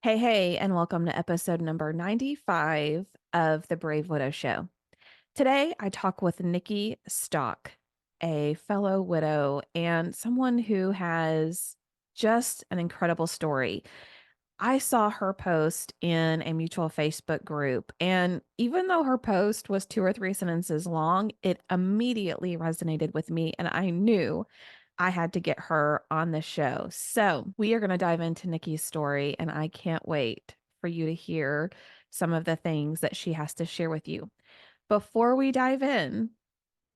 Hey, and welcome to episode number 95 of the Brave Widow Show. Today, I talk with Nikki Stock, a fellow widow and someone who has just an incredible story. I saw her post in a mutual Facebook group, and even though her post was two or three sentences long, it immediately resonated with me, and I knew I had to get her on the show. So we are going to dive into Nikki's story, and I can't wait for you to hear some of the things that she has to share with you. Before we dive in,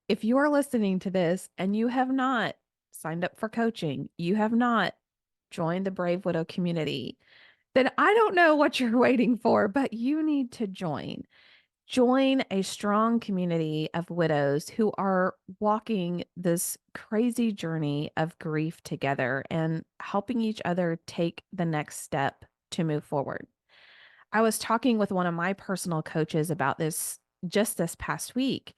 if you are listening to this and you have not signed up for coaching, you have not joined the Brave Widow community, then I don't know what you're waiting for, but you need to join. Join a strong community of widows who are walking this crazy journey of grief together and helping each other take the next step to move forward. I was talking with one of my personal coaches about this just this past week.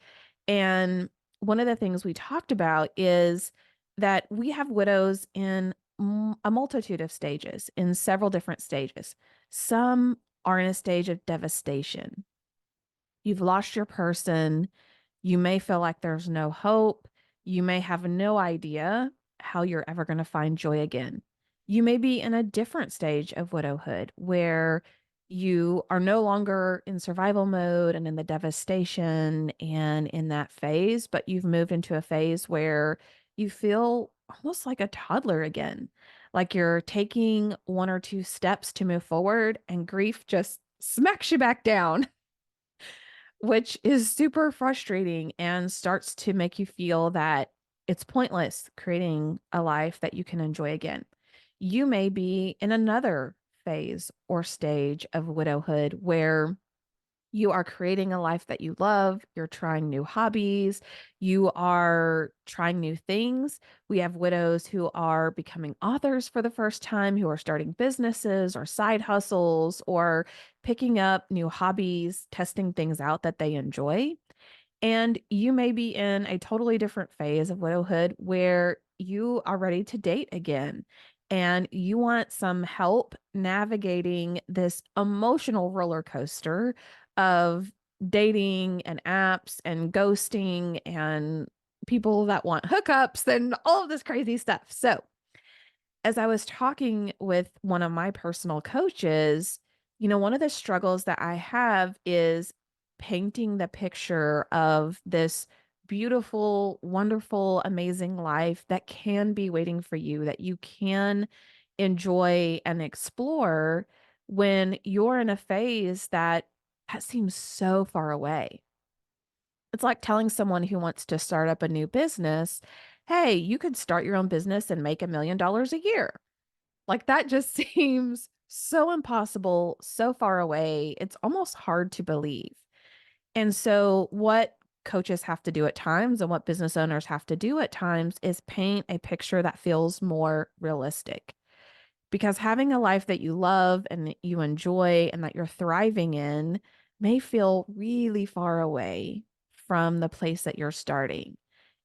And one of the things we talked about is that we have widows in a multitude of stages, in several different stages. Some are in a stage of devastation. You've lost your person. You may feel like there's no hope. You may have no idea how you're ever going to find joy again. You may be in a different stage of widowhood where you are no longer in survival mode and in the devastation and in that phase, but you've moved into a phase where you feel almost like a toddler again, like you're taking one or two steps to move forward and grief just smacks you back down, which is super frustrating and starts to make you feel that it's pointless creating a life that you can enjoy again. You may be in another phase or stage of widowhood where you are creating a life that you love. You're trying new hobbies. You are trying new things. We have widows who are becoming authors for the first time, who are starting businesses or side hustles or picking up new hobbies, testing things out that they enjoy. And you may be in a totally different phase of widowhood where you are ready to date again and you want some help navigating this emotional roller coaster of dating and apps and ghosting and people that want hookups and all of this crazy stuff. So, as I was talking with one of my personal coaches, one of the struggles that I have is painting the picture of this beautiful, wonderful, amazing life that can be waiting for you, that you can enjoy and explore when you're in a phase that seems so far away. It's like telling someone who wants to start up a new business, hey, you could start your own business and make $1 million a year. Like that just seems so impossible, so far away. It's almost hard to believe. And so, what coaches have to do at times and what business owners have to do at times is paint a picture that feels more realistic. Because having a life that you love and that you enjoy and that you're thriving in may feel really far away from the place that you're starting.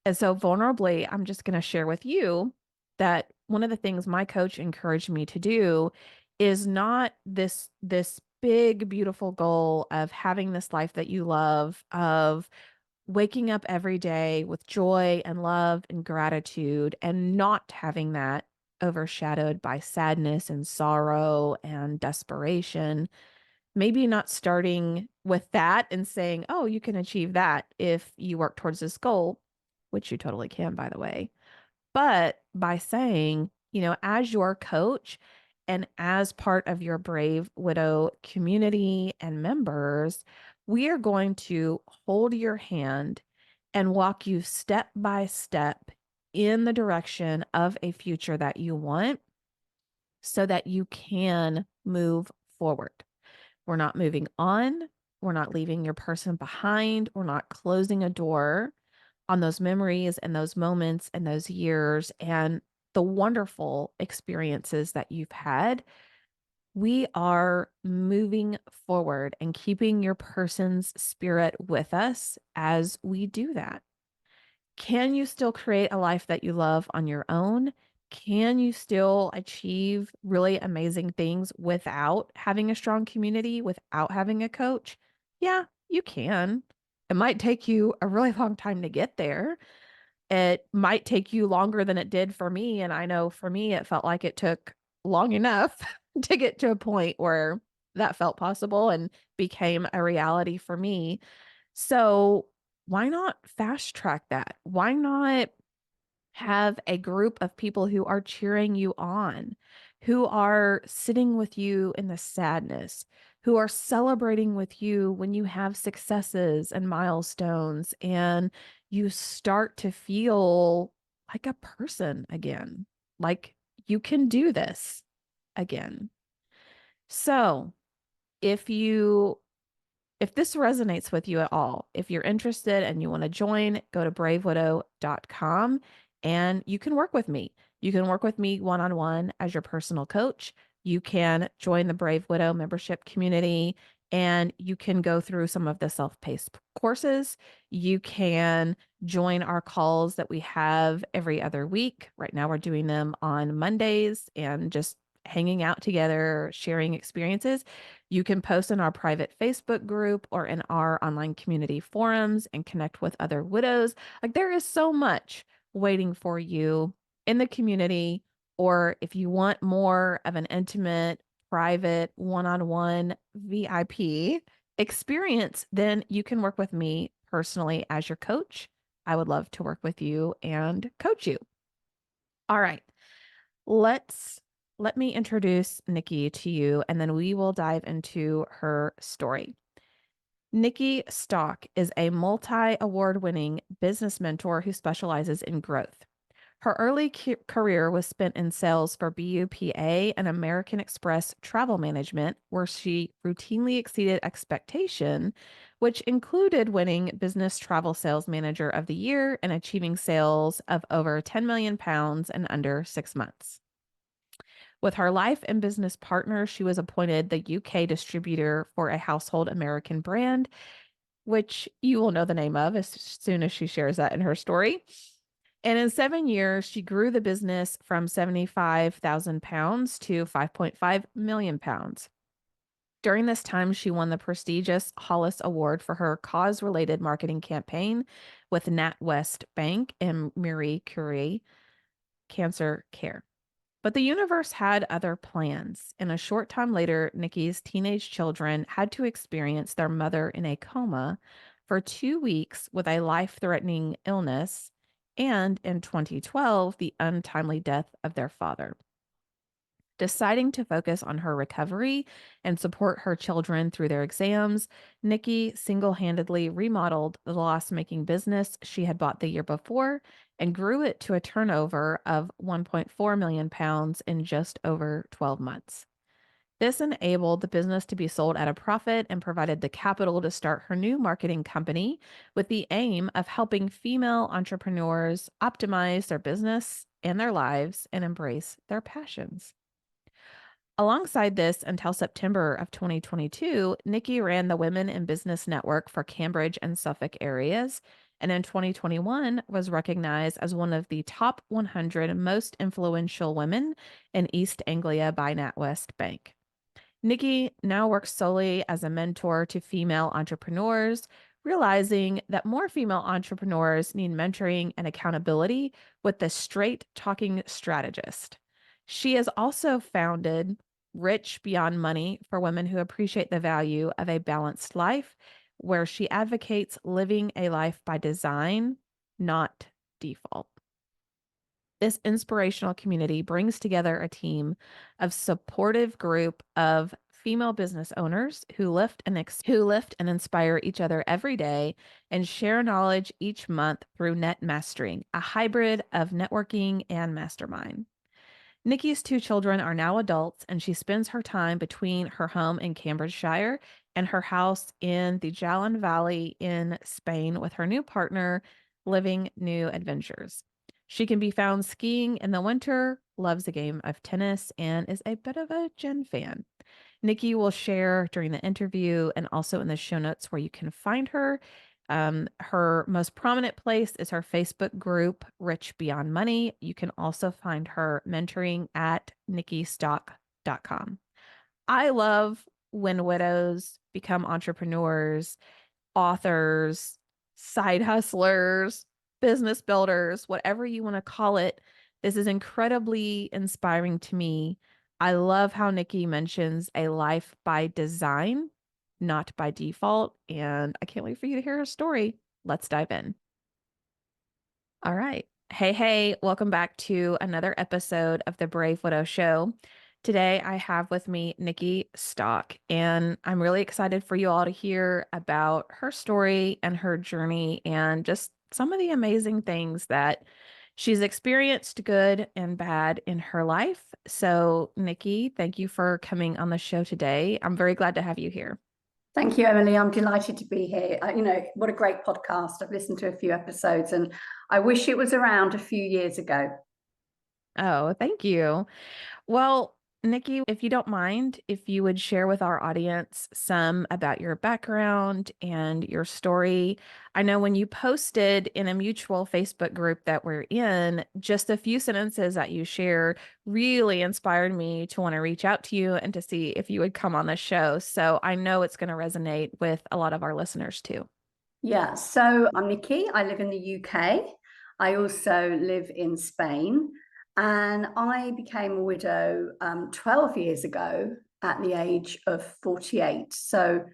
And so, vulnerably, I'm just going to share with you that one of the things my coach encouraged me to do is not this big beautiful goal of having this life that you love, of waking up every day with joy and love and gratitude and not having that overshadowed by sadness and sorrow and desperation. Maybe not starting with that and saying, oh, you can achieve that if you work towards this goal, which you totally can, by the way. But by saying, as your coach and as part of your Brave Widow community and members, we are going to hold your hand and walk you step by step in the direction of a future that you want so that you can move forward. We're not moving on. We're not leaving your person behind. We're not closing a door on those memories and those moments and those years and the wonderful experiences that you've had. We are moving forward and keeping your person's spirit with us as we do that. Can you still create a life that you love on your own? Can you still achieve really amazing things without having a strong community, without having a coach? Yeah, you can. It might take you a really long time to get there. It might take you longer than it did for me, and I know for me, it felt like it took long enough to get to a point where that felt possible and became a reality for me. So, why not fast track that? Why not have a group of people who are cheering you on, who are sitting with you in the sadness, who are celebrating with you when you have successes and milestones, and you start to feel like a person again, like you can do this again. So, if you if this resonates with you at all, if you're interested and you want to join, go to bravewidow.com and you can work with me. You can work with me one on one as your personal coach. You can join the Brave Widow membership community and you can go through some of the self paced courses. You can join our calls that we have every other week. Right now, we're doing them on Mondays and just hanging out together, sharing experiences. You can post in our private Facebook group or in our online community forums and connect with other widows. Like there is so much waiting for you in the community. Or if you want more of an intimate, private, one on one VIP experience, then you can work with me personally as your coach. I would love to work with you and coach you. All right. Let's let me introduce Nikki to you, and then we will dive into her story. Nikki Stock is a multi-award winning business mentor who specializes in growth. Her early career was spent in sales for BUPA and American Express Travel Management, where she routinely exceeded expectation, which included winning Business Travel Sales Manager of the Year and achieving sales of over 10 million pounds in under 6 months. With her life and business partner, she was appointed the UK distributor for a household American brand, which you will know the name of as soon as she shares that in her story. And in 7 years, she grew the business from 75,000 pounds to 5.5 million pounds. During this time, she won the prestigious Hollis Award for her cause related marketing campaign with NatWest Bank and Marie Curie Cancer Care. But the universe had other plans, and a short time later, Nikki's teenage children had to experience their mother in a coma for 2 weeks with a life threatening illness, and in 2012, the untimely death of their father. Deciding to focus on her recovery and support her children through their exams, Nikki single handedly remodeled the loss making business she had bought the year before and grew it to a turnover of 1.4 million pounds in just over 12 months. This enabled the business to be sold at a profit and provided the capital to start her new marketing company with the aim of helping female entrepreneurs optimize their business and their lives and embrace their passions. Alongside this, until September of 2022, Nikki ran the Women in Business Network for Cambridge and Suffolk areas, and in 2021 was recognized as one of the top 100 most influential women in East Anglia by NatWest Bank. Nikki now works solely as a mentor to female entrepreneurs, realizing that more female entrepreneurs need mentoring and accountability with the straight talking strategist. She has also founded Rich Beyond Money for women who appreciate the value of a balanced life, where she advocates living a life by design, not default. This inspirational community brings together a team of supportive group of female business owners who lift and inspire each other every day and share knowledge each month through Net Mastering, a hybrid of networking and mastermind. Nikki's two children are now adults, and she spends her time between her home in Cambridgeshire and her house in the Jalan Valley in Spain with her new partner, living new adventures. She can be found skiing in the winter, loves a game of tennis, and is a bit of a Jen fan. Nikki will share during the interview and also in the show notes where you can find her Her most prominent place is her Facebook group, Rich Beyond Money. You can also find her mentoring at nikkistock.com. I love when widows become entrepreneurs, authors, side hustlers, business builders, whatever you want to call it. This is incredibly inspiring to me. I love how Nikki mentions a life by design, not by default. And I can't wait for you to hear her story. Let's dive in. All right. Hey, hey, welcome back to another episode of the Brave Widow Show. Today, I have with me Nikki Stock, and I'm really excited for you all to hear about her story and her journey and just some of the amazing things that she's experienced, good and bad, in her life. So, Nikki, thank you for coming on the show today. I'm very glad to have you here. Thank you, Emily. I'm delighted to be here. What a great podcast. I've listened to a few episodes and I wish it was around a few years ago. Oh, thank you. Well, Nikki, if you don't mind, if you would share with our audience some about your background and your story. I know when you posted in a mutual Facebook group that we're in, just a few sentences that you shared really inspired me to want to reach out to you and to see if you would come on the show. So I know it's going to resonate with a lot of our listeners too. Yeah, so I'm Nikki. I live in the UK. I also live in Spain. And I became a widow 12 years ago at the age of 48. So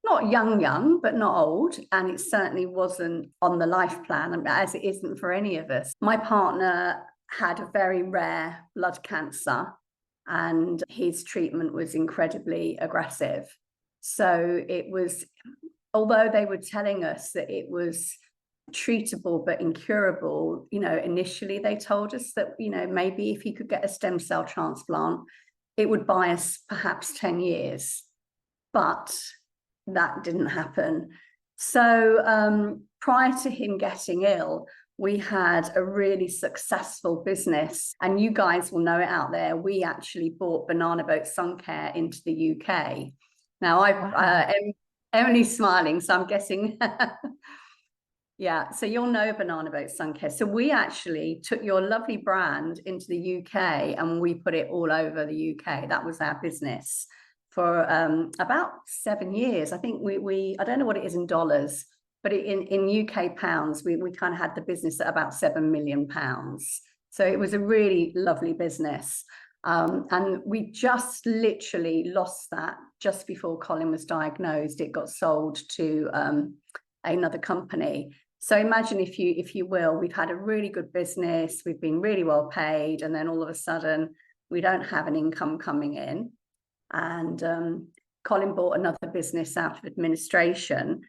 not young, but not old. And it certainly wasn't on the life plan, as it isn't for any of us. My partner had a very rare blood cancer, and his treatment was incredibly aggressive. So it was, although they were telling us that it was treatable but incurable, initially they told us that, maybe if he could get a stem cell transplant, it would buy us perhaps 10 years. But that didn't happen. So prior to him getting ill, we had a really successful business, and you guys will know it out there. We actually bought Banana Boat Sun Care into the UK. Now, Emily's smiling, so I'm guessing. Yeah, so you'll know Banana Boat Sun Care. So we actually took your lovely brand into the UK and we put it all over the UK. That was our business for about 7 years. I think we I don't know what it is in dollars, but in UK pounds, we kind of had the business at about £7 million. So it was a really lovely business. And we just literally lost that just before Colin was diagnosed. It got sold to another company. So imagine, if you will, we've had a really good business, we've been really well paid, and then all of a sudden we don't have an income coming in. And Colin bought another business out of administration.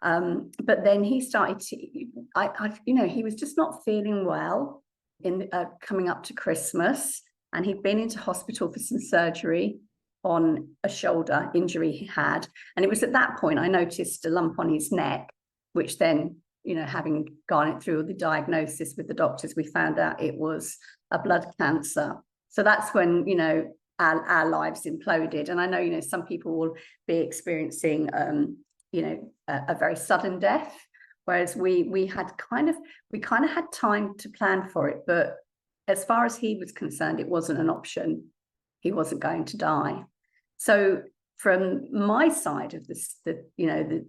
But then he started to, he was just not feeling well in coming up to Christmas, and he'd been into hospital for some surgery on a shoulder injury he had. And it was at that point I noticed a lump on his neck, which then, having gone through the diagnosis with the doctors, we found out it was a blood cancer. So that's when, our lives imploded. And I know, some people will be experiencing, a very sudden death, whereas we kind of had time to plan for it. But as far as he was concerned, it wasn't an option. He wasn't going to die. So from my side of the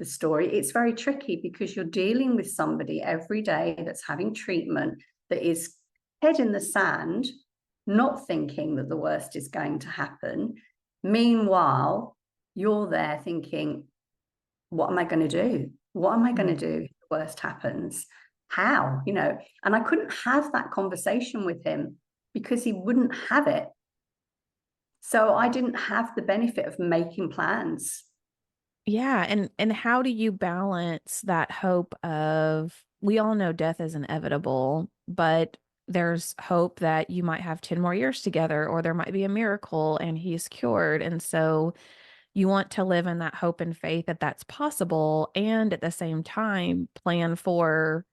story, it's very tricky because you're dealing with somebody every day that's having treatment, that is head in the sand, not thinking that the worst is going to happen. Meanwhile, you're there thinking, what am I going to do? What am I going to do if the worst happens? How? And I couldn't have that conversation with him because he wouldn't have it. So I didn't have the benefit of making plans. Yeah, and how do you balance that hope of, we all know death is inevitable, but there's hope that you might have 10 more years together, or there might be a miracle and he's cured. And so you want to live in that hope and faith that that's possible, and at the same time plan for,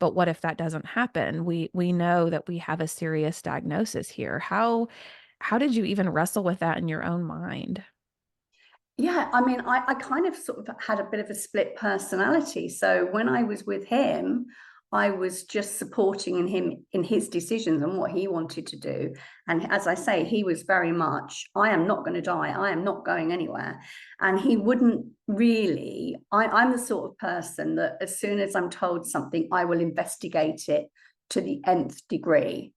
but what if that doesn't happen? We know that we have a serious diagnosis here. How did you even wrestle with that in your own mind? Yeah, I mean, I kind of sort of had a bit of a split personality. So when I was with him, I was just supporting in him in his decisions and what he wanted to do. And as I say, he was very much, I am not going to die. I am not going anywhere. And he wouldn't really, I'm the sort of person that as soon as I'm told something, I will investigate it to the nth degree.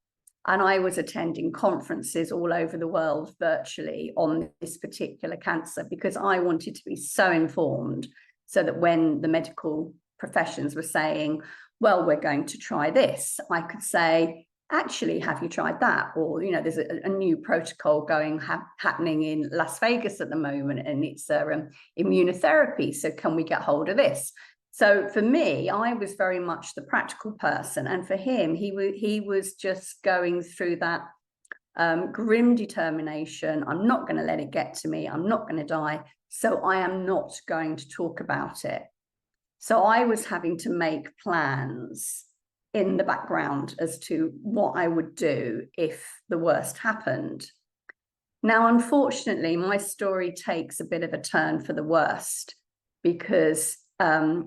And I was attending conferences all over the world virtually on this particular cancer because I wanted to be so informed so that when the medical professions were saying, well, we're going to try this, I could say, actually, have you tried that? Or, you know, there's a new protocol happening in Las Vegas at the moment, and it's immunotherapy. So can we get hold of this? So for me, I was very much the practical person, and for him, he was just going through that grim determination. I'm not going to let it get to me. I'm not going to die. So I am not going to talk about it. So I was having to make plans in the background as to what I would do if the worst happened. Now, unfortunately, my story takes a bit of a turn for the worst because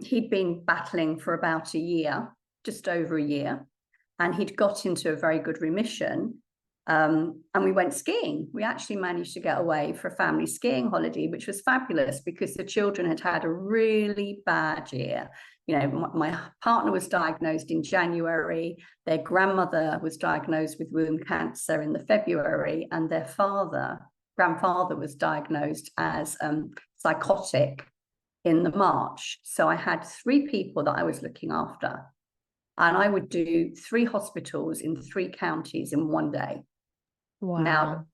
he'd been battling for about a year, just over a year, and he'd got into a very good remission. And we went skiing. We actually managed to get away for a family skiing holiday, which was fabulous because the children had had a really bad year. You know, my partner was diagnosed in January. Their grandmother was diagnosed with womb cancer in the February, and their grandfather was diagnosed as psychotic in the March. So I had 3 people that I was looking after, and I would do 3 hospitals in 3 counties in one day. Now, Wow.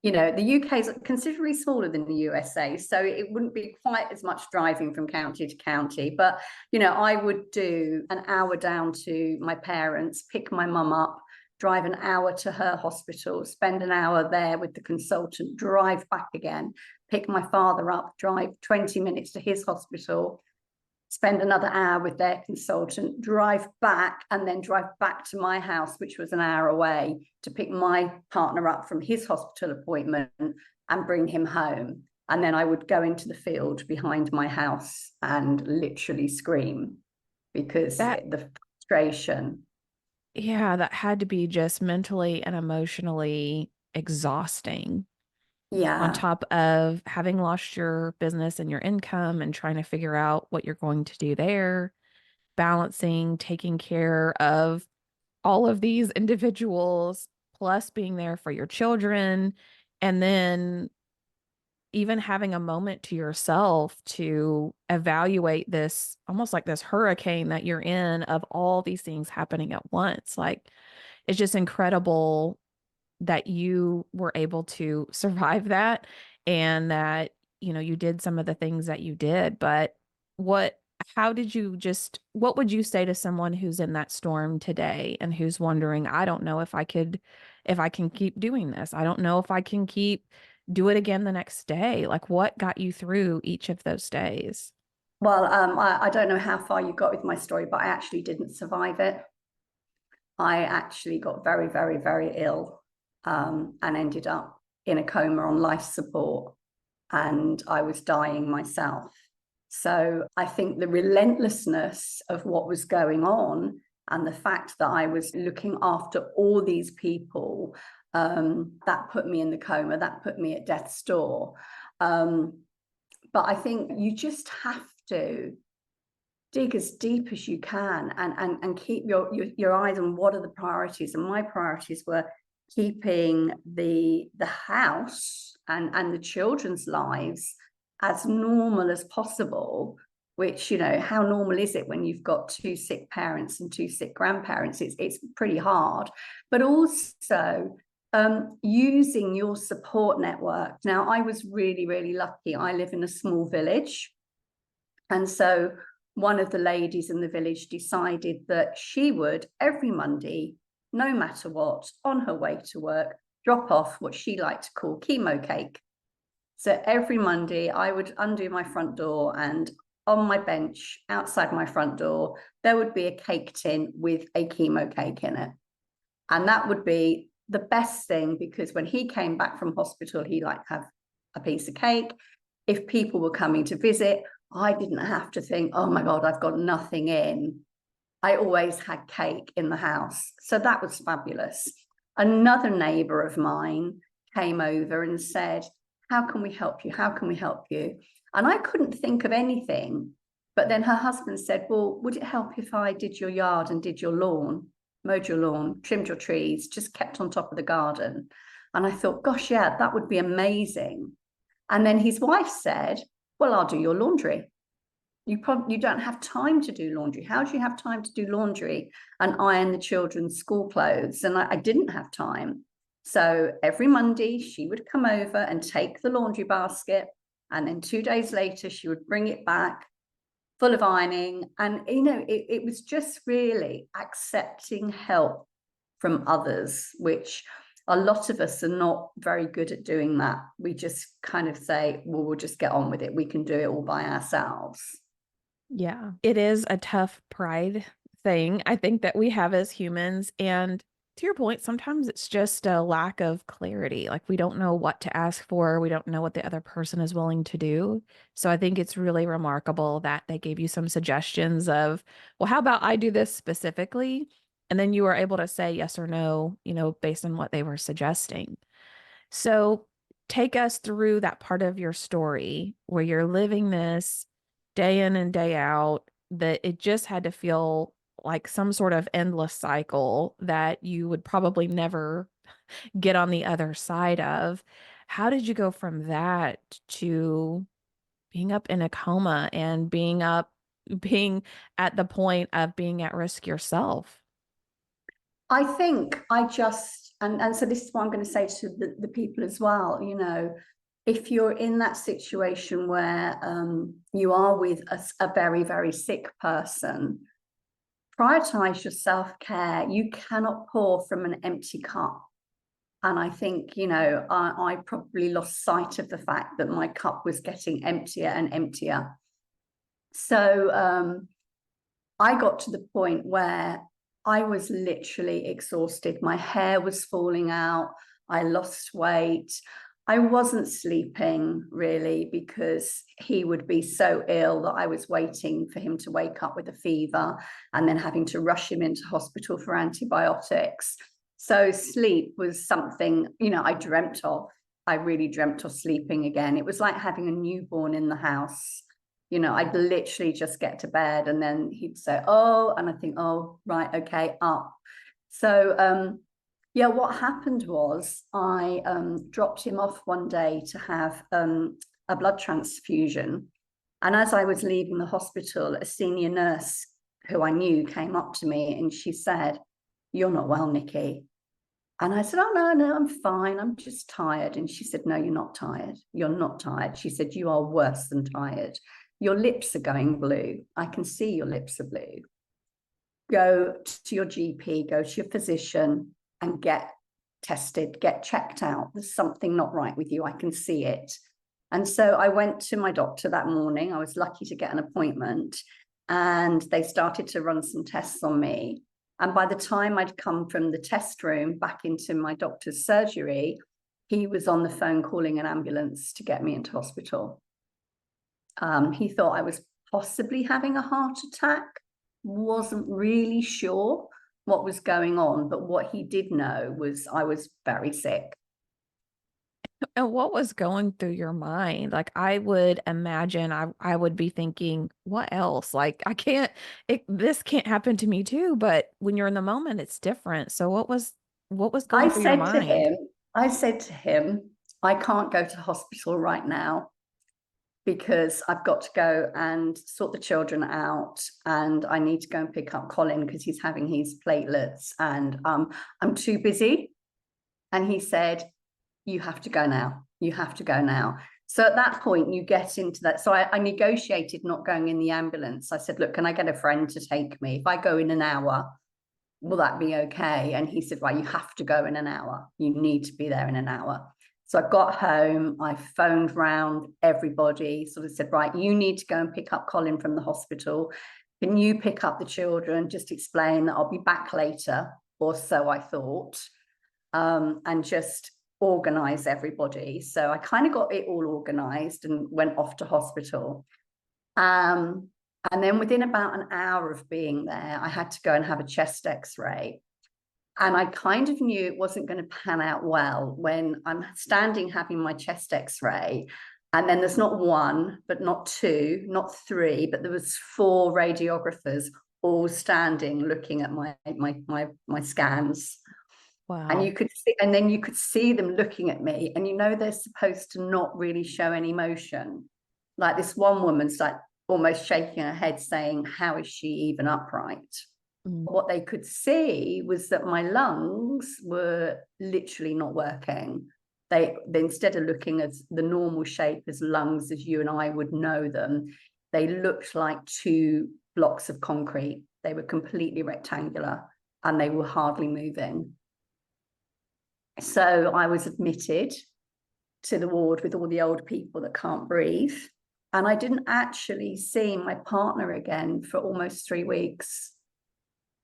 you know, the UK is considerably smaller than the USA, so it wouldn't be quite as much driving from county to county. But, you know, I would do an hour down to my parents, pick my mum up, drive an hour to her hospital, spend an hour there with the consultant, drive back again, pick my father up, drive 20 minutes to his hospital, spend another hour with their consultant, drive back, and then drive back to my house, which was an hour away, to pick my partner up from his hospital appointment and bring him home. And then I would go into the field behind my house and literally scream because That the frustration. Yeah, that had to be just mentally and emotionally exhausting, on Yeah. top of having lost your business and your income and trying to figure out what you're going to do there, balancing taking care of all of these individuals, plus being there for your children, and then even having a moment to yourself to evaluate this, almost like this hurricane that you're in of all these things happening at once. Like, it's just incredible that you were able to survive that, and that, you did some of the things that you did. But what, how did you just, what would you say to someone who's in that storm today and who's wondering, I don't know if I can keep doing this. I don't know if I can do it again the next day. Like, what got you through each of those days? Well, I don't know how far you got with my story, but I actually didn't survive it. I actually got very, very, very ill and ended up in a coma on life support, and I was dying myself. So I think the relentlessness of what was going on and the fact that I was looking after all these people, that put me in the coma, that put me at death's door. But I think you just have to dig as deep as you can and keep your eyes on what are the priorities. And my priorities were keeping the house and the children's lives as normal as possible, which, you know, how normal is it when you've got 2 sick parents and 2 sick grandparents? It's pretty hard. But also using your support network. Now, I was really, really lucky. I live in a small village, and so one of the ladies in the village decided that she would, every Monday, no matter what, on her way to work, drop off what she liked to call chemo cake. So every Monday, I would undo my front door, and on my bench outside my front door, there would be a cake tin with a chemo cake in it. And that would be the best thing, because when he came back from hospital, he liked to have a piece of cake. If people were coming to visit, I didn't have to think, oh my God, I've got nothing in. I always had cake in the house. So that was fabulous. Another neighbor of mine came over and said, how can we help you? How can we help you? And I couldn't think of anything. But then her husband said, well, would it help if I did your yard and did your lawn, mowed your lawn, trimmed your trees, just kept on top of the garden? And I thought, gosh, yeah, that would be amazing. And then his wife said, well, I'll do your laundry. You don't have time to do laundry. How do you have time to do laundry and iron the children's school clothes? And I didn't have time. So every Monday she would come over and take the laundry basket. And then 2 days later, she would bring it back full of ironing. And, it was just really accepting help from others, which a lot of us are not very good at doing that. We just kind of say, well, we'll just get on with it. We can do it all by ourselves. Yeah. It is a tough pride thing, I think, that we have as humans. And to your point, sometimes it's just a lack of clarity. Like we don't know what to ask for. We don't know what the other person is willing to do. So I think it's really remarkable that they gave you some suggestions of, well, how about I do this specifically? And then you were able to say yes or no, based on what they were suggesting. So take us through that part of your story where you're living this day in and day out, that it just had to feel like some sort of endless cycle that you would probably never get on the other side of. How did you go from that to being up in a coma and being at the point of being at risk yourself? I think I just, and so this is what I'm going to say to the people as well, if you're in that situation where you are with a very, very sick person, prioritize your self-care. You cannot pour from an empty cup. And I think, I probably lost sight of the fact that my cup was getting emptier and emptier. So I got to the point where I was literally exhausted. My hair was falling out. I lost weight. I wasn't sleeping really because he would be so ill that I was waiting for him to wake up with a fever and then having to rush him into hospital for antibiotics. So sleep was something, I dreamt of. I really dreamt of sleeping again. It was like having a newborn in the house. I'd literally just get to bed and then he'd say, oh, and I think, oh, right, okay, up. So, yeah, what happened was I dropped him off one day to have a blood transfusion. And as I was leaving the hospital, a senior nurse who I knew came up to me and she said, you're not well, Nikki. And I said, oh, no, I'm fine. I'm just tired. And she said, no, you're not tired. You're not tired. She said, you are worse than tired. Your lips are going blue. I can see your lips are blue. Go to your GP, go to your physician and get tested, get checked out. There's something not right with you. I can see it. And so I went to my doctor that morning. I was lucky to get an appointment and they started to run some tests on me. And by the time I'd come from the test room back into my doctor's surgery, he was on the phone calling an ambulance to get me into hospital. He thought I was possibly having a heart attack, wasn't really sure what was going on, but what he did know was I was very sick. And what was going through your mind? Like, I would imagine I would be thinking, what else? Like, this can't happen to me too, but when you're in the moment, it's different. So what was I going through your said to mind? him, I said to him, I can't go to hospital right now because I've got to go and sort the children out and I need to go and pick up Colin because he's having his platelets and I'm too busy. And he said, you have to go now. You have to go now. So at that point, you get into that. So I negotiated not going in the ambulance. I said, look, can I get a friend to take me? If I go in an hour, will that be okay? And he said, right, you have to go in an hour. You need to be there in an hour. So I got home, I phoned round everybody, sort of said, right, you need to go and pick up Colin from the hospital. Can you pick up the children? Just explain that I'll be back later, or so I thought. And just organize everybody. So I kind of got it all organized and went off to hospital. And then within about an hour of being there, I had to go and have a chest x-ray. And I kind of knew it wasn't going to pan out well when I'm standing having my chest x-ray. And then there's not one, but not two, not three, but there was 4 radiographers all standing looking at my scans. And Wow. you could see, and then you could see them looking at me, and they're supposed to not really show any emotion. Like this one woman's like almost shaking her head saying, how is she even upright? Mm. What they could see was that my lungs were literally not working. They instead of looking as the normal shape as lungs as you and I would know them, they looked like 2 blocks of concrete. They were completely rectangular and they were hardly moving. So I was admitted to the ward with all the old people that can't breathe. And I didn't actually see my partner again for almost 3 weeks,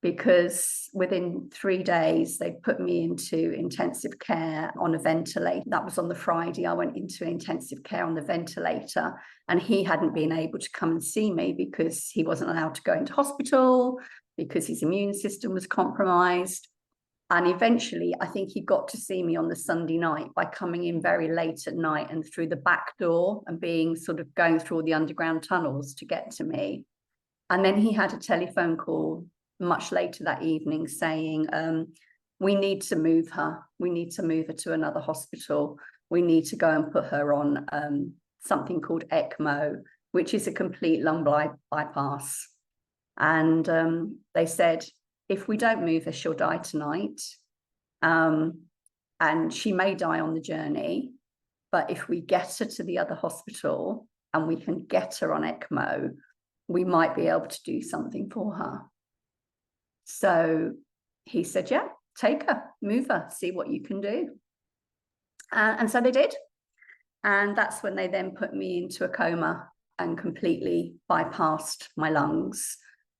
because within 3 days, they put me into intensive care on a ventilator. That was on the Friday. I went into intensive care on the ventilator, and he hadn't been able to come and see me because he wasn't allowed to go into hospital because his immune system was compromised. And eventually, I think he got to see me on the Sunday night by coming in very late at night and through the back door and being sort of going through all the underground tunnels to get to me. And then he had a telephone call much later that evening saying, we need to move her. We need to move her to another hospital. We need to go and put her on something called ECMO, which is a complete lung bypass. And they said, if we don't move her, she'll die tonight. And she may die on the journey. But if we get her to the other hospital and we can get her on ECMO, we might be able to do something for her. So he said, yeah, take her, move her, see what you can do. And so they did. And that's when they then put me into a coma and completely bypassed my lungs.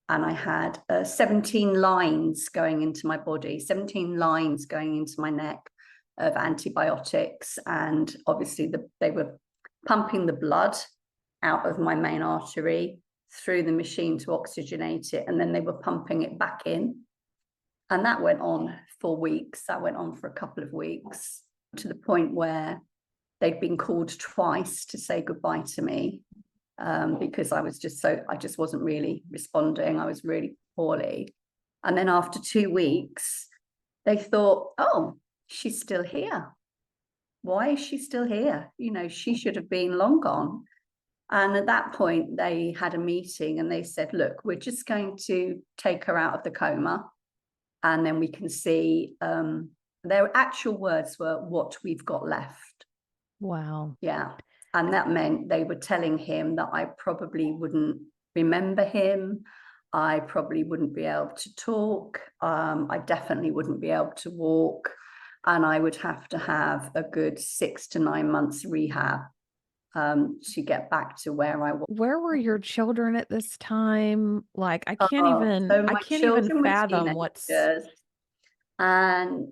And I had 17 lines going into my body, 17 lines going into my neck of antibiotics. And obviously they were pumping the blood out of my main artery through the machine to oxygenate it. And then they were pumping it back in. And that went on for weeks. That went on for a couple of weeks, to the point where they'd been called twice to say goodbye to me. Because I just wasn't really responding. I was really poorly. And then after 2 weeks, they thought, oh, she's still here. Why is she still here? She should have been long gone. And at that point, they had a meeting and they said, look, we're just going to take her out of the coma. And then we can see, their actual words were, what we've got left. Wow. Yeah. And that meant they were telling him that I probably wouldn't remember him. I probably wouldn't be able to talk. I definitely wouldn't be able to walk. And I would have to have a good 6 to 9 months rehab to get back to where I was. Where were your children at this time? Like, I can't So I my can't even children were fathom what's. teenagers. And,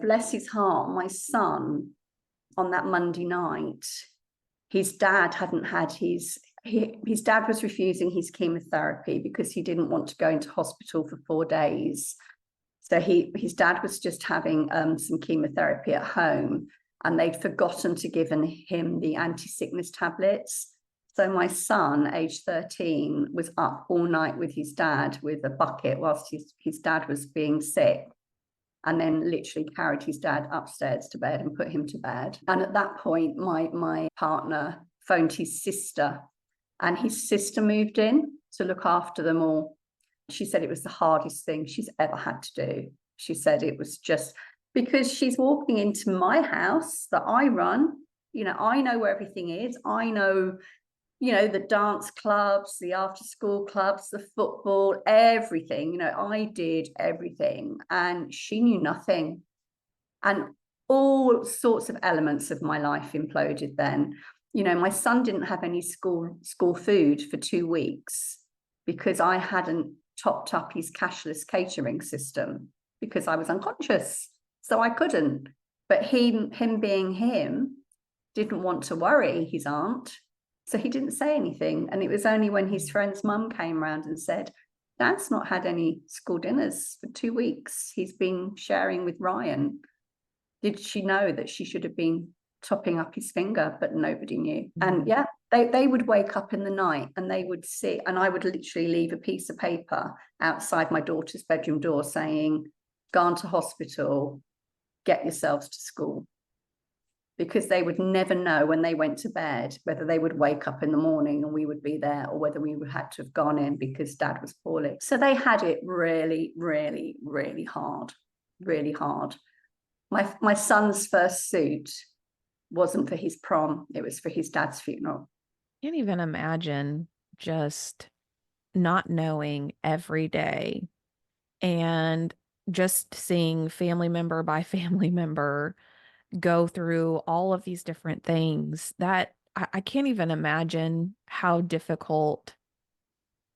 bless his heart, my son, on that Monday night, his dad hadn't had his dad was refusing his chemotherapy because he didn't want to go into hospital for 4 days. So his dad was just having some chemotherapy at home, and they'd forgotten to give him the anti-sickness tablets. So my son, age 13, was up all night with his dad with a bucket whilst his dad was being sick, and then literally carried his dad upstairs to bed and put him to bed. And at that point, my partner phoned his sister, and his sister moved in to look after them all. She said it was the hardest thing she's ever had to do. She said it was just because she's walking into my house that I run. I know where everything is. I know, the dance clubs, the after school clubs, the football, everything. I did everything, and she knew nothing. And all sorts of elements of my life imploded then. My son didn't have any school food for 2 weeks because I hadn't topped up his cashless catering system because I was unconscious. So I couldn't. But him being him, didn't want to worry his aunt. So he didn't say anything. And it was only when his friend's mum came round and said, Dad's not had any school dinners for 2 weeks. He's been sharing with Ryan. Did she know that she should have been topping up his finger? But nobody knew. And yeah, they would wake up in the night and they would see, and I would literally leave a piece of paper outside my daughter's bedroom door saying, gone to hospital, get yourselves to school. Because they would never know when they went to bed whether they would wake up in the morning and we would be there, or whether we would had to have gone in because Dad was poorly. So they had it really, really, really hard, really hard. My son's first suit wasn't for his prom, it was for his dad's funeral. Can't even imagine just not knowing every day and just seeing family member by family member go through all of these different things that I can't even imagine how difficult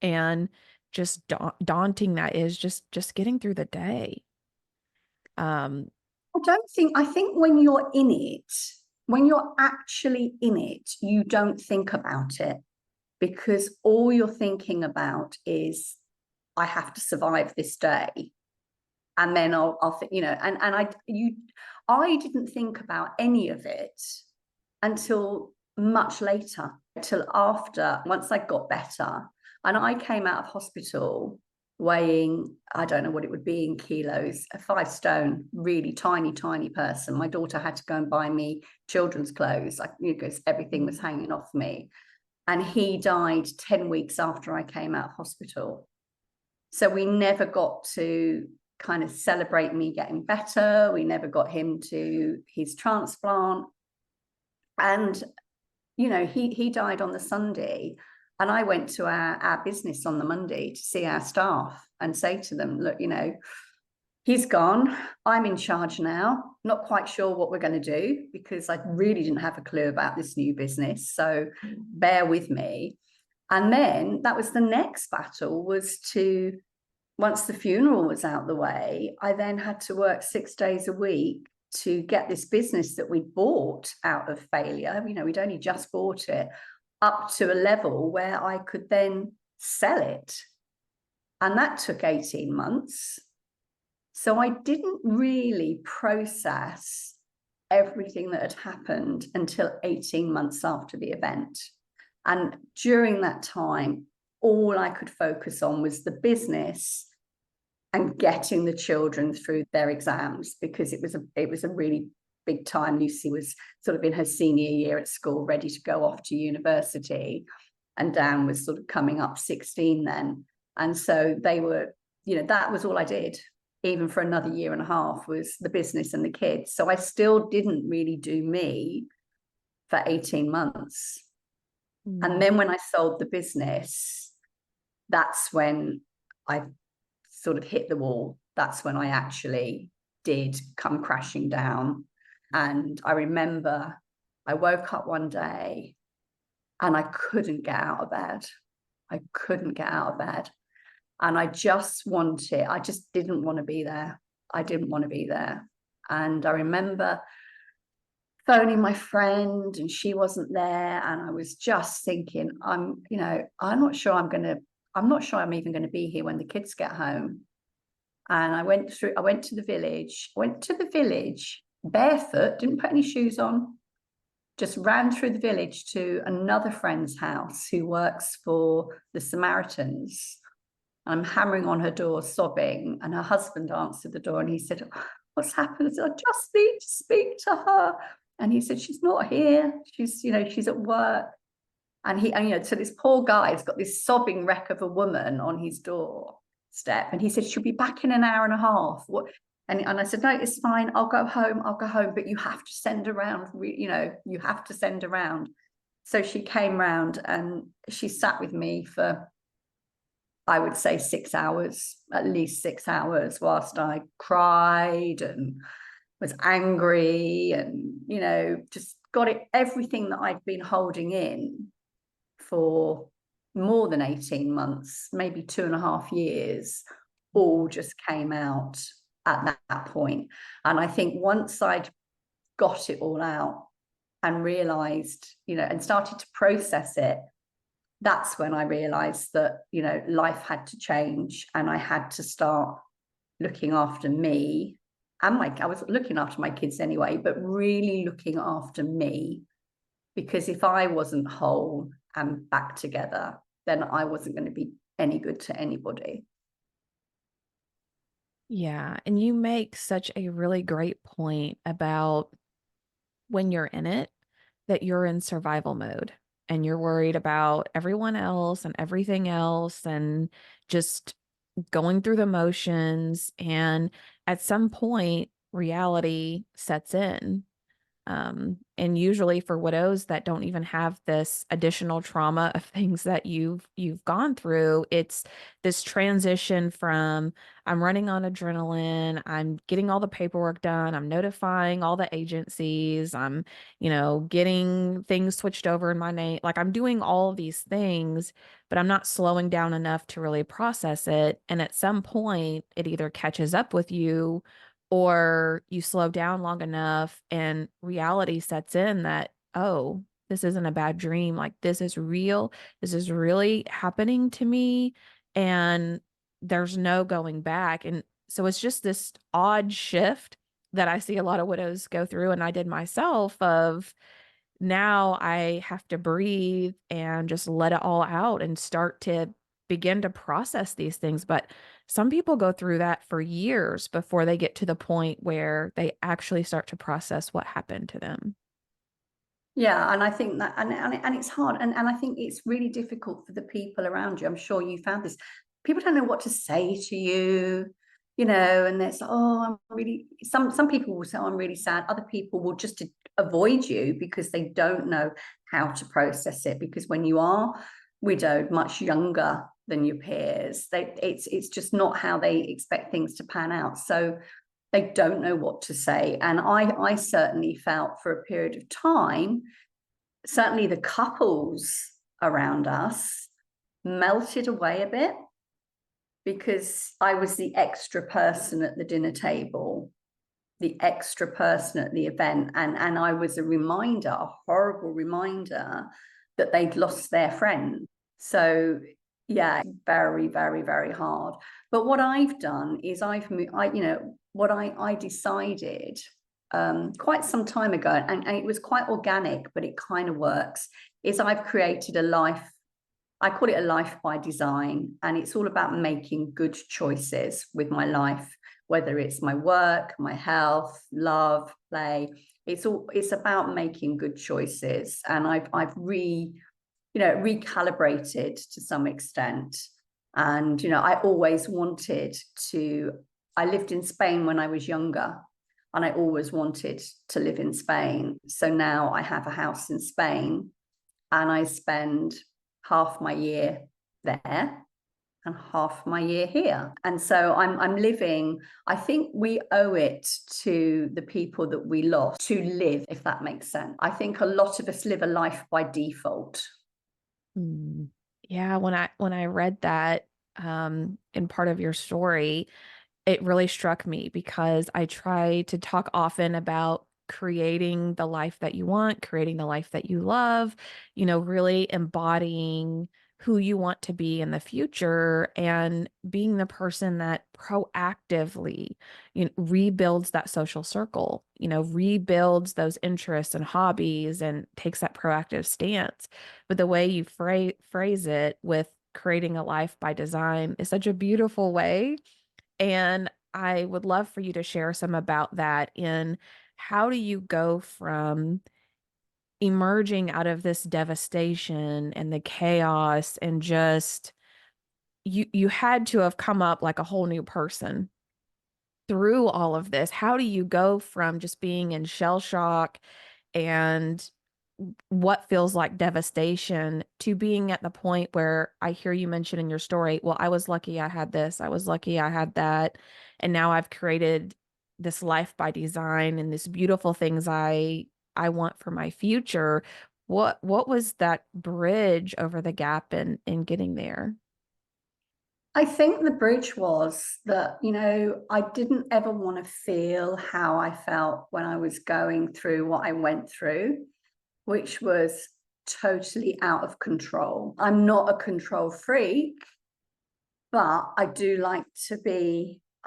and just daunting that is, just getting through the day. Um, I think when you're in it, when you're actually in it, you don't think about it, because all you're thinking about is, I have to survive this day. And then I'll think, I didn't think about any of it until much later, till after, once I got better. And I came out of hospital weighing, I don't know what it would be in kilos, a 5 stone, really tiny, tiny person. My daughter had to go and buy me children's clothes, because everything was hanging off me. And he died 10 weeks after I came out of hospital. So we never got to kind of celebrate me getting better. We never got him to his transplant. And, he died on the Sunday. And I went to our business on the Monday to see our staff and say to them, look, he's gone. I'm in charge now. Not quite sure what we're going to do, because I really didn't have a clue about this new business. So bear with me. And then that was the next battle, was to, once the funeral was out the way, I then had to work 6 days a week to get this business that we bought out of failure. We'd only just bought it up to a level where I could then sell it. And that took 18 months. So I didn't really process everything that had happened until 18 months after the event. And during that time, all I could focus on was the business and getting the children through their exams, because it was a really big time. Lucy was sort of in her senior year at school, ready to go off to university, and Dan was sort of coming up 16 then. And so they were, that was all I did, even for another year and a half, was the business and the kids. So I still didn't really do me for 18 months. And then when I sold the business, that's when I sort of hit the wall. That's when I actually did come crashing down. And I remember I woke up one day and I couldn't get out of bed. I couldn't get out of bed. And I just didn't want to be there. I didn't want to be there. And I remember phoning my friend and she wasn't there. And I was just thinking, I'm not sure I'm even going to be here when the kids get home. And I went to the village barefoot, didn't put any shoes on, just ran through the village to another friend's house who works for the Samaritans. I'm hammering on her door, sobbing, and her husband answered the door and he said, what's happened? I said, I just need to speak to her. And he said, she's not here. She's at work. And so this poor guy has got this sobbing wreck of a woman on his doorstep. And he said, she'll be back in an hour and a half. And I said, no, it's fine. I'll go home. But you have to send around, you have to send around. So she came round and she sat with me for, I would say 6 hours, at least 6 hours, whilst I cried and was angry and, just got everything that I'd been holding in for more than 18 months, maybe 2.5 years, all just came out at that point. And I think once I'd got it all out and realized, and started to process it, that's when I realized that, life had to change and I had to start looking after me and I was looking after my kids anyway, but really looking after me, because if I wasn't whole and back together, then I wasn't going to be any good to anybody. Yeah. And you make such a really great point about when you're in it, that you're in survival mode and you're worried about everyone else and everything else and just going through the motions. And at some point, reality sets in. And usually for widows that don't even have this additional trauma of things that you've gone through, it's this transition from I'm running on adrenaline, I'm getting all the paperwork done, I'm notifying all the agencies, I'm, getting things switched over in my name. Like I'm doing all these things, but I'm not slowing down enough to really process it. And at some point, it either catches up with you or you slow down long enough and reality sets in that, oh, this isn't a bad dream. Like this is real. This is really happening to me. And there's no going back. And so it's just this odd shift that I see a lot of widows go through. And I did myself of now I have to breathe and just let it all out and start to begin to process these things. But some people go through that for years before they get to the point where they actually start to process what happened to them. Yeah, and I think that, and it's hard, and I think it's really difficult for the people around you. I'm sure you found this. People don't know what to say to you, and it's oh, I'm really. Some people will say, oh, I'm really sad. Other people will just avoid you because they don't know how to process it. Because when you are widowed, much younger than your peers, it's just not how they expect things to pan out. So they don't know what to say. And I certainly felt for a period of time, certainly the couples around us melted away a bit because I was the extra person at the dinner table, the extra person at the event. And I was a reminder, a horrible reminder that they'd lost their friend. So yeah, very, very, very hard. But what I've done is what I decided quite some time ago, and it was quite organic, but it kind of works, is I've created a life. I call it a life by design, and it's all about making good choices with my life, whether it's my work, my health, love, play. It's about making good choices, and I've recalibrated to some extent. And I always wanted to. I lived in Spain when I was younger, and I always wanted to live in Spain. So now I have a house in Spain, and I spend half my year there and half my year here. And so I'm living, I think we owe it to the people that we lost to live, if that makes sense. I think a lot of us live a life by default. Mm. Yeah, when I read that in part of your story, it really struck me because I try to talk often about creating the life that you want, creating the life that you love, really embodying who you want to be in the future and being the person that proactively, rebuilds that social circle, rebuilds those interests and hobbies and takes that proactive stance. But the way you phrase it with creating a life by design is such a beautiful way, and I would love for you to share some about that in how do you go from emerging out of this devastation and the chaos and just you had to have come up like a whole new person through all of this. How do you go from just being in shell shock and what feels like devastation to being at the point where I hear you mention in your story, well, I was lucky I had this, I was lucky I had that, and now I've created this life by design and this beautiful things I want for my future. What was that bridge over the gap in getting there? I think the bridge was that, I didn't ever want to feel how I felt when I was going through what I went through, which was totally out of control. I'm not a control freak, but I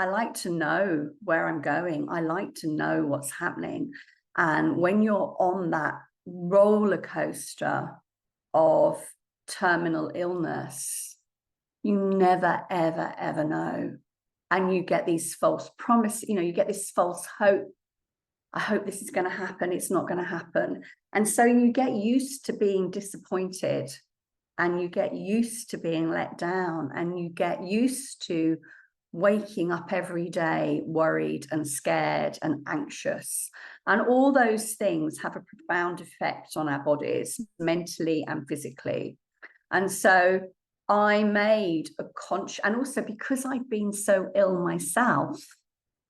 like to know where I'm going. I like to know what's happening. And when you're on that roller coaster of terminal illness, you never, ever, ever know. And you get these false promises, you get this false hope. I hope this is going to happen. It's not going to happen. And so you get used to being disappointed, and you get used to being let down, and you get used to waking up every day worried and scared and anxious. And all those things have a profound effect on our bodies, mentally and physically. And so I made a conscious, and also because I've been so ill myself,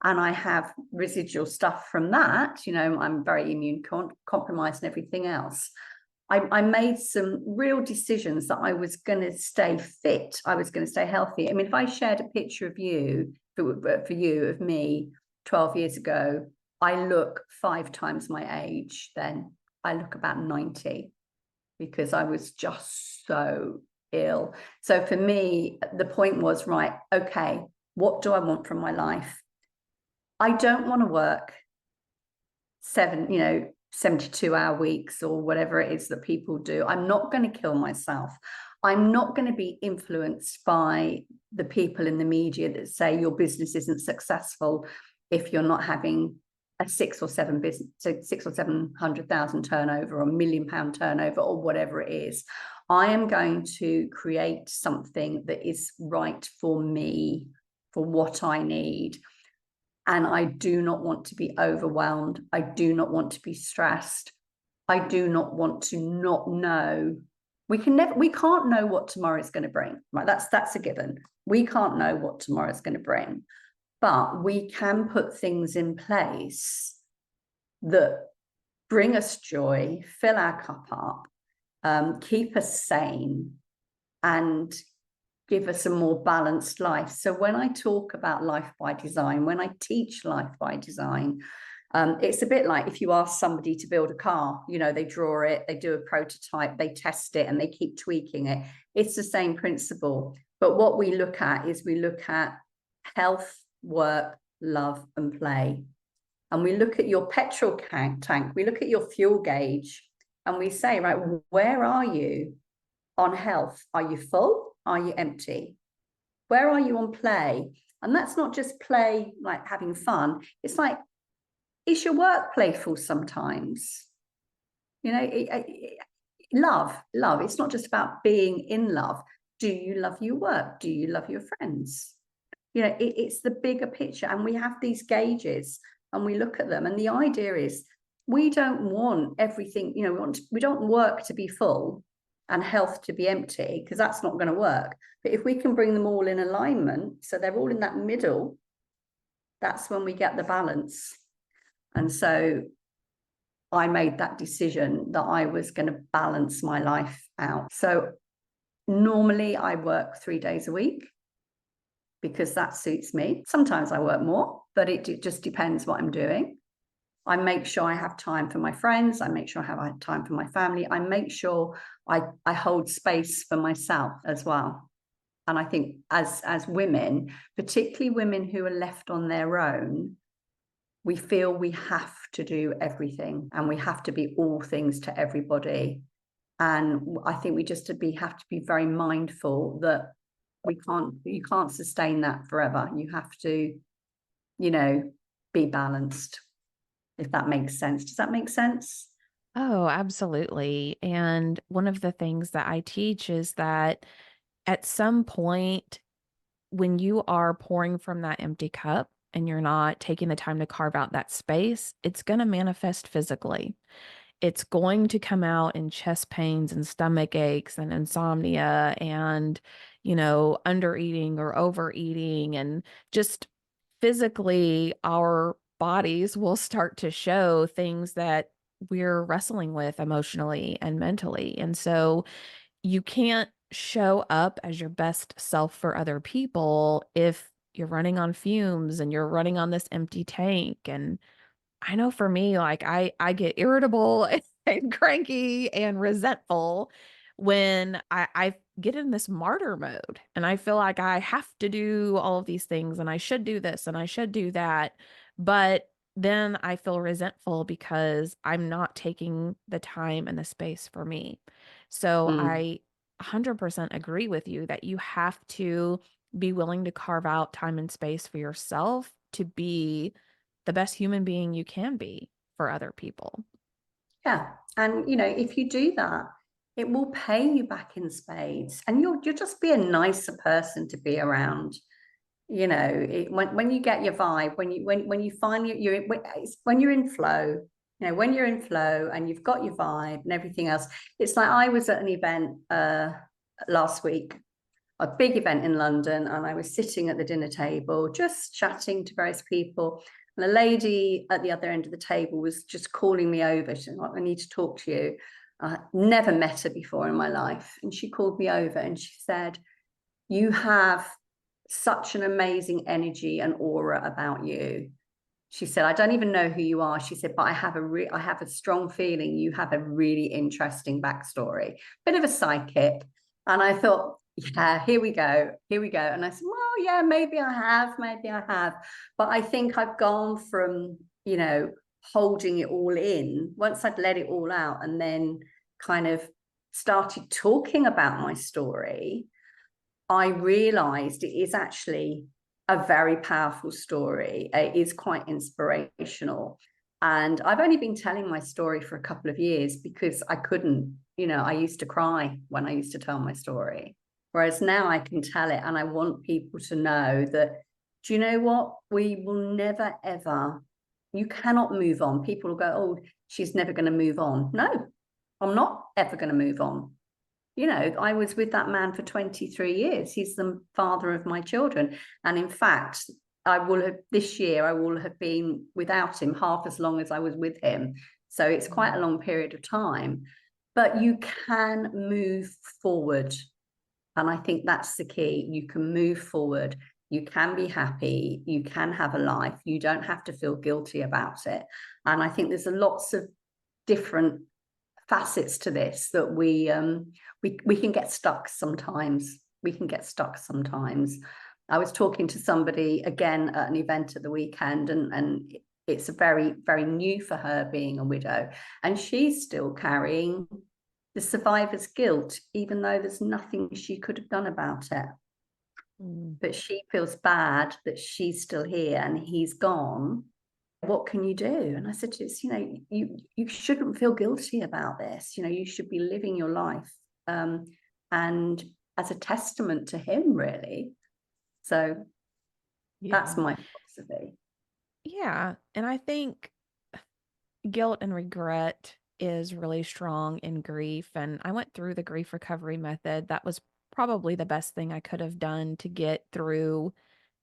and I have residual stuff from that, I'm very immune compromised and everything else. I made some real decisions that I was going to stay fit. I was going to stay healthy. I mean, if I shared a picture of you, for you, of me 12 years ago, I look 5 times my age then. I look about 90 because I was just so ill. So for me, the point was, right, okay, what do I want from my life? I don't want to work 72-hour weeks or whatever it is that people do. I'm not going to kill myself. I'm not going to be influenced by the people in the media that say your business isn't successful if you're not having a 6 or 700,000 turnover or £1 million turnover or whatever it is. I am going to create something that is right for me, for what I need. And I do not want to be overwhelmed. I do not want to be stressed. I do not want to not know. We can't know what tomorrow is going to bring, right? That's a given. We can't know what tomorrow is going to bring, but we can put things in place that bring us joy, fill our cup up, keep us sane, and give us a more balanced life. So when I talk about life by design, when I teach life by design, it's a bit like if you ask somebody to build a car, they draw it, they do a prototype, they test it, and they keep tweaking it. It's the same principle. But what we look at is we look at health, work, love, and play. And we look at your petrol tank, we look at your fuel gauge, and we say, right, where are you on health? Are you full? Are you empty? Where are you on play? And that's not just play like having fun. It's like, is your work playful sometimes? Love. It's not just about being in love. Do you love your work? Do you love your friends? It's the bigger picture. And we have these gauges and we look at them. And the idea is we don't want everything, we don't work to be full and health to be empty, because that's not going to work. But if we can bring them all in alignment, so they're all in that middle, that's when we get the balance. And so I made that decision that I was going to balance my life out. So normally I work 3 days a week because that suits me. Sometimes I work more, but it just depends what I'm doing. I make sure I have time for my friends. I make sure I have time for my family. I make sure I hold space for myself as well. And I think as women, particularly women who are left on their own, we feel we have to do everything and we have to be all things to everybody. And I think we just have to be very mindful that you can't sustain that forever. You have to, be balanced. If that makes sense. Does that make sense? Oh, absolutely. And one of the things that I teach is that at some point, when you are pouring from that empty cup and you're not taking the time to carve out that space, it's going to manifest physically. It's going to come out in chest pains and stomach aches and insomnia and, under eating or overeating, and just physically our bodies will start to show things that we're wrestling with emotionally and mentally. And so you can't show up as your best self for other people if you're running on fumes and you're running on this empty tank? And I know for me, like I get irritable and cranky and resentful when I get in this martyr mode and I feel like I have to do all of these things and I should do this and I should do that. But then I feel resentful because I'm not taking the time and the space for me. So Mm. I 100% agree with you that you have to be willing to carve out time and space for yourself to be the best human being you can be for other people. Yeah. And if you do that, it will pay you back in spades, and you'll just be a nicer person to be around. When you get your vibe, when you find when you're in flow, when you're in flow and you've got your vibe and everything else. It's like I was at an event last week, a big event in London, and I was sitting at the dinner table just chatting to various people. And a lady at the other end of the table was just calling me over. She said, "I need to talk to you." I never met her before in my life. And she called me over and she said, "You have such an amazing energy and aura about you." She said, "I don't even know who you are." She said, "But I have a strong feeling you have a really interesting backstory, bit of a sidekick." And I thought, yeah, here we go, here we go. And I said, "Well, yeah, maybe I have, maybe I have." But I think I've gone from, holding it all in, once I'd let it all out and then kind of started talking about my story, I realized it is actually a very powerful story. It is quite inspirational. And I've only been telling my story for a couple of years because I couldn't, I used to cry when I used to tell my story. Whereas now I can tell it, and I want people to know that, do you know what? We will never, ever, you cannot move on. People will go, "Oh, she's never going to move on." No, I'm not ever going to move on. I was with that man for 23 years. He's the father of my children. And in fact, this year, I will have been without him half as long as I was with him. So it's quite a long period of time. But you can move forward. And I think that's the key. You can move forward. You can be happy. You can have a life. You don't have to feel guilty about it. And I think there's lots of different facets to this that we can get stuck sometimes. We can get stuck sometimes. I was talking to somebody again at an event at the weekend, and it's a very, very new for her being a widow, and she's still carrying the survivor's guilt, even though there's nothing she could have done about it. Mm. But she feels bad that she's still here and he's gone. What can you do? And I said, it's, you shouldn't feel guilty about this. You should be living your life, and as a testament to him, really. So that's Yeah. my philosophy. Yeah. And I think guilt and regret is really strong in grief. And I went through the grief recovery method. That was probably the best thing I could have done to get through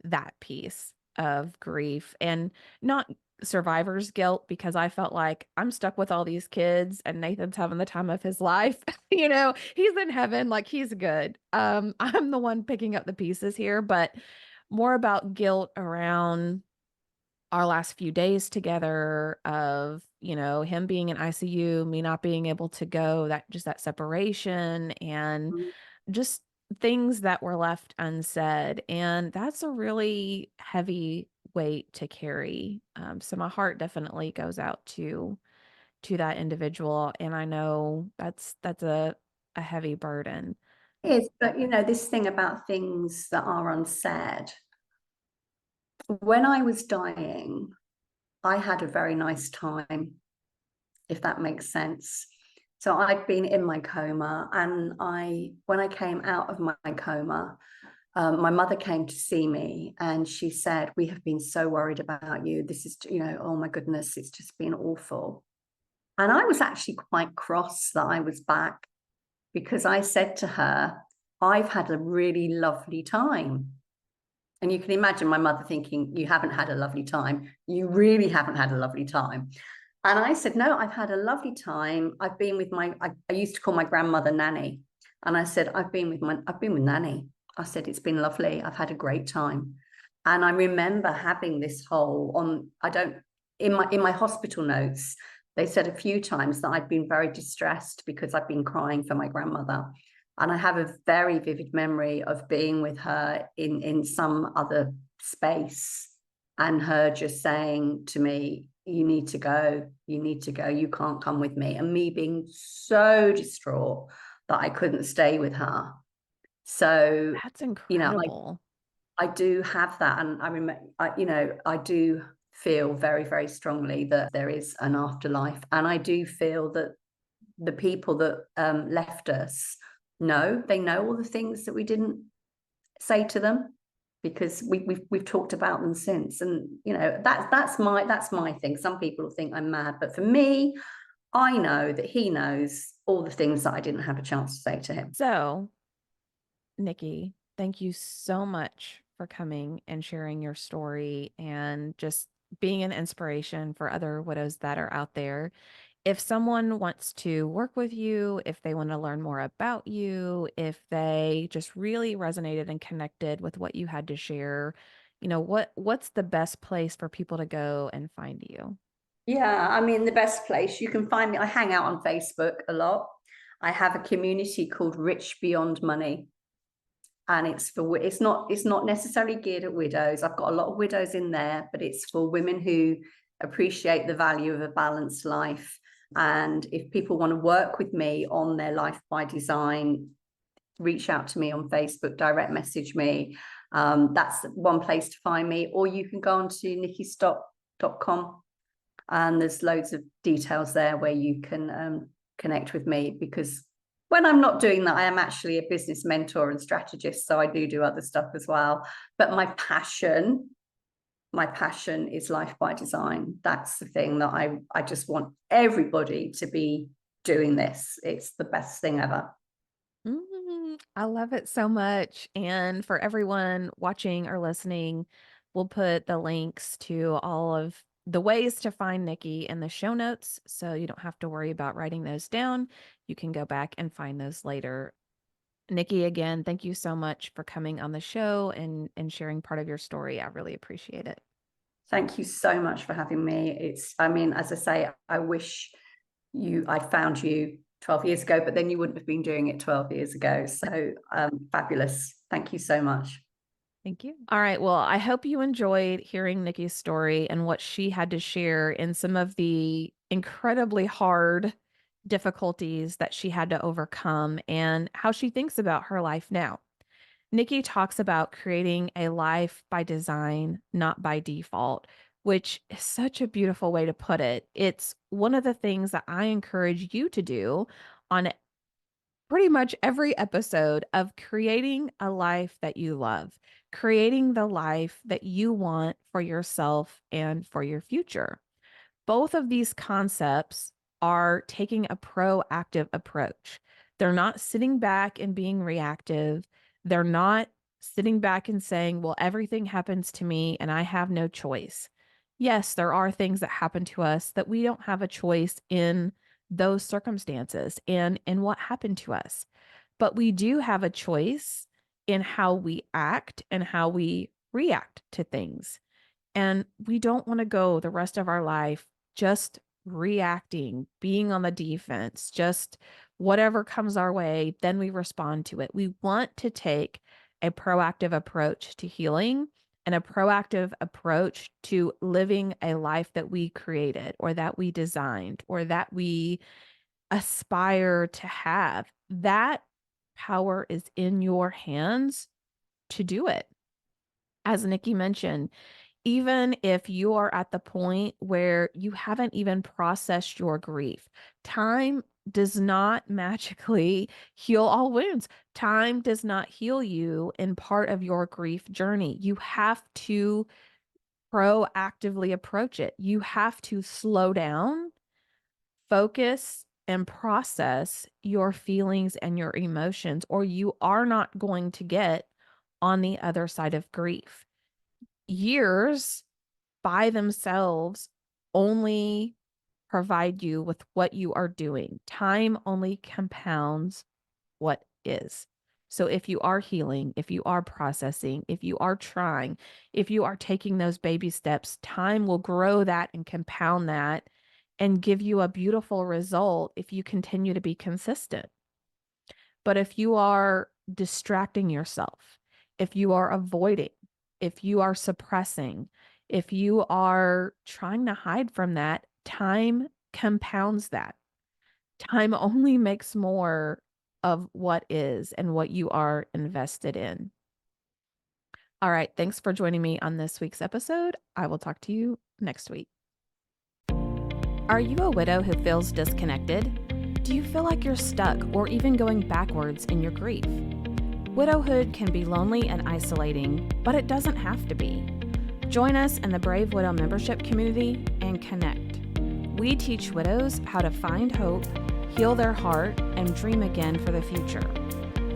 that piece of grief and not survivor's guilt because I felt like I'm stuck with all these kids and Nathan's having the time of his life. He's in heaven, like he's good. I'm the one picking up the pieces here, but more about guilt around our last few days together of, him being in ICU, me not being able to go, that separation and just things that were left unsaid. And that's a really heavy weight to carry. So my heart definitely goes out to that individual. And I know that's a heavy burden. It is, but this thing about things that are unsaid. When I was dying, I had a very nice time, if that makes sense. So I'd been in my coma, and when I came out of my coma, my mother came to see me, and she said, "We have been so worried about you. This is, oh my goodness, it's just been awful." And I was actually quite cross that I was back, because I said to her, "I've had a really lovely time." And you can imagine my mother thinking, "You haven't had a lovely time. You really haven't had a lovely time." And I said, "No, I've had a lovely time. I've been with I used to call my grandmother Nanny. And I said, I've been with Nanny. I said, it's been lovely. I've had a great time. And I remember having this whole on, I don't, in my hospital notes, they said a few times that I'd been very distressed because I'd been crying for my grandmother. And I have a very vivid memory of being with her in some other space and her just saying to me, you need to go, you need to go, you can't come with me. And me being so distraught that I couldn't stay with her. So, That's you know, incredible. I do have that. And I remember, I do feel very, very strongly that there is an afterlife. And I do feel that the people that left us they know all the things that we didn't say to them because we've talked about them since. And, that's my thing. Some people think I'm mad, but for me, I know that he knows all the things that I didn't have a chance to say to him. So, Nikki, thank you so much for coming and sharing your story and just being an inspiration for other widows that are out there. If someone wants to work with you, if they want to learn more about you, if they just really resonated and connected with what you had to share, what's the best place for people to go and find you? Yeah, I mean, the best place you can find me, I hang out on Facebook a lot. I have a community called Rich Beyond Money, and it's not necessarily geared at widows. I've got a lot of widows in there, but it's for women who appreciate the value of a balanced life. And if people want to work with me on their life by design, reach out to me on Facebook, direct message me. That's one place to find me, or you can go on to nikkistock.com, and there's loads of details there where you can connect with me, because when I'm not doing that, I am actually a business mentor and strategist, so I do other stuff as well. But my passion is life by design. That's the thing that I just want everybody to be doing this. It's the best thing ever. I love it so much. And for everyone watching or listening, we'll put the links to all of the ways to find Nikki in the show notes. So you don't have to worry about writing those down. You can go back and find those later. Nikki, again, thank you so much for coming on the show and sharing part of your story. I really appreciate it. Thank you so much for having me. I mean, as I say, I wish I'd found you 12 years ago, but then you wouldn't have been doing it 12 years ago. So fabulous. Thank you so much. Thank you. All right. Well, I hope you enjoyed hearing Nikki's story and what she had to share in some of the incredibly hard difficulties that she had to overcome and how she thinks about her life now. Nikki talks about creating a life by design, not by default, which is such a beautiful way to put it. It's one of the things that I encourage you to do on pretty much every episode of creating a life that you love, creating the life that you want for yourself and for your future. Both of these concepts are taking a proactive approach. They're not sitting back and being reactive. They're not sitting back and saying, well, everything happens to me and I have no choice. Yes, there are things that happen to us that we don't have a choice in those circumstances and in what happened to us. But we do have a choice in how we act and how we react to things. And we don't want to go the rest of our life just reacting, being on the defense, just whatever comes our way, then we respond to it. We want to take a proactive approach to healing and a proactive approach to living a life that we created or that we designed or that we aspire to have. That power is in your hands to do it. As Nikki mentioned, even if you are at the point where you haven't even processed your grief, time does not magically heal all wounds. Time does not heal you in part of your grief journey. You have to proactively approach it. You have to slow down, focus, and process your feelings and your emotions, or you are not going to get on the other side of grief. Years by themselves only provide you with what you are doing. Time only compounds what is. So if you are healing, if you are processing, if you are trying, if you are taking those baby steps, time will grow that and compound that and give you a beautiful result if you continue to be consistent. But if you are distracting yourself, if you are avoiding, if you are suppressing, if you are trying to hide from that, time compounds that. Time only makes more of what is and what you are invested in. All right. Thanks for joining me on this week's episode. I will talk to you next week. Are you a widow who feels disconnected? Do you feel like you're stuck or even going backwards in your grief? Widowhood can be lonely and isolating, but it doesn't have to be. Join us in the Brave Widow membership community and connect. We teach widows how to find hope, heal their heart, and dream again for the future.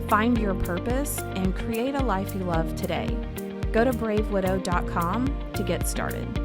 Find your purpose and create a life you love today. Go to bravewidow.com to get started.